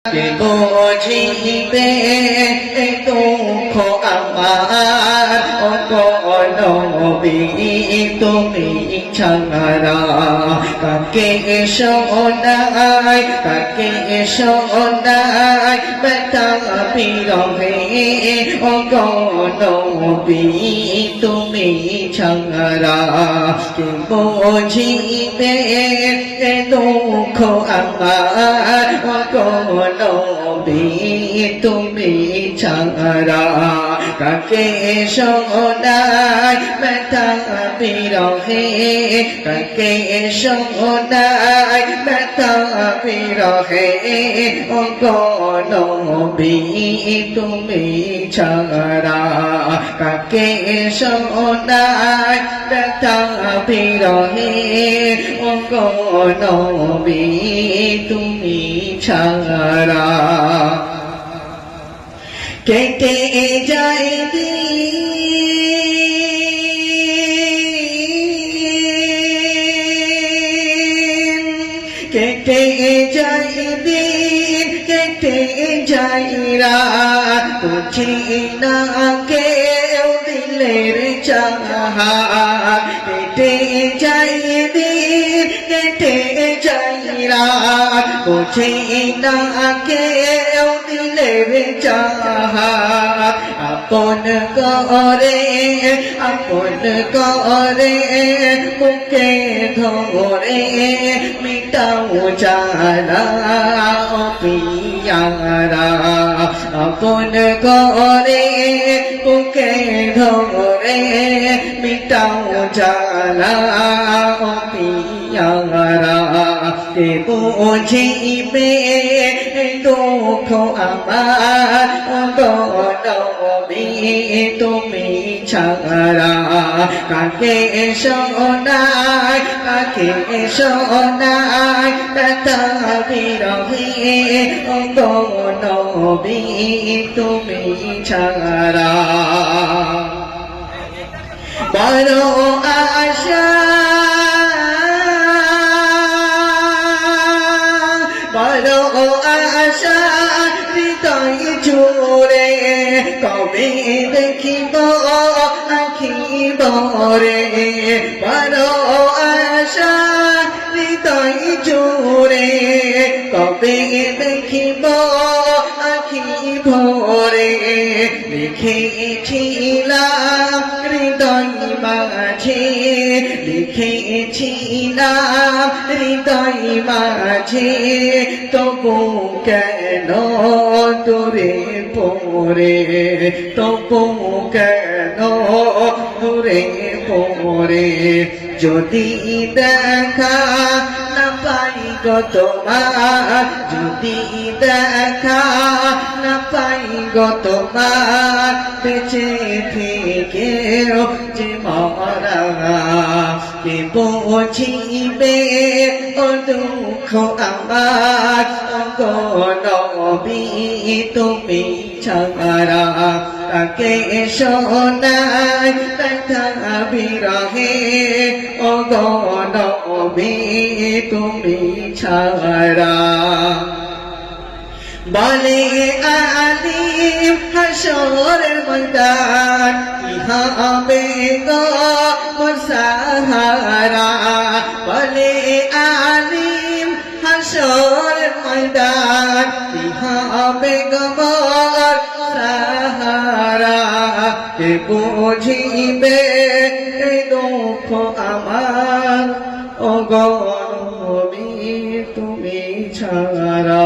কে বুঝিবে দুঃখ আমার ও নবী তুমি ছাড়া কাকে শোনাই ব্যথা বিরহে ও নবী তুমি ছাড়া কে বুঝিবে দুঃখ আমার ও নবী তুমি ছাড়া কাকে শোনাই ব্যথা বিরহে কাকে শোনাই ব্যথা বিরহে ও নবী তুমি ছাড়া কাকে শোনাই ব্যথা বিরহে ও নবী তুমি ছাড়া কেটে যায় দিন কেটে যায় রাত বুঝি না কেউ দিলের চাহাত কেটে যায় দিন কেটে যায় রাত বুঝি না কেউ দিলের চাহাত আপন করে মুখে ধরে মিটাও জানা পিয়ারা আপন করে মুখে ধরে মিটাও জানা পিয়ারা কে বুঝিবে দুঃখ আমার নবী তুমি ছাড়া কাকে শোনাই ব্যথা বিরহে ও নবী তুমি ছাড়া বড় আশা হৃদয় জুড়ে কবে দেখিব আখি ভরে বড় আশা হৃদয় জুড়ে কবে দেখিব আখি ভরে লিখেছিলাম হৃদয় মাঝে লিখেছিলাম হৃদয় মাঝে তবু কেন দূরে পড়ে তবু কেন দূরে পড়ে যদি দেখা না পাই গো তোমার যদি দেখা না পাই গো তোমার বেঁচে থেকেও যে মরা কে বুঝিবে ও দুঃখ আমার গো নবী তুমি ছাড়া তাকে শোনাই ব্যথা বিরহে ও গো নবী তুমি ছাড়া বলে আলিম হাসরের ময়দান কি হবে গো মুসাহারা বলে আলিম হাসরের ময়দান কি হবে গো মুসাহারা কে বুঝিবে দুঃখ আমার ও গো নবী তুমি ছাড়া।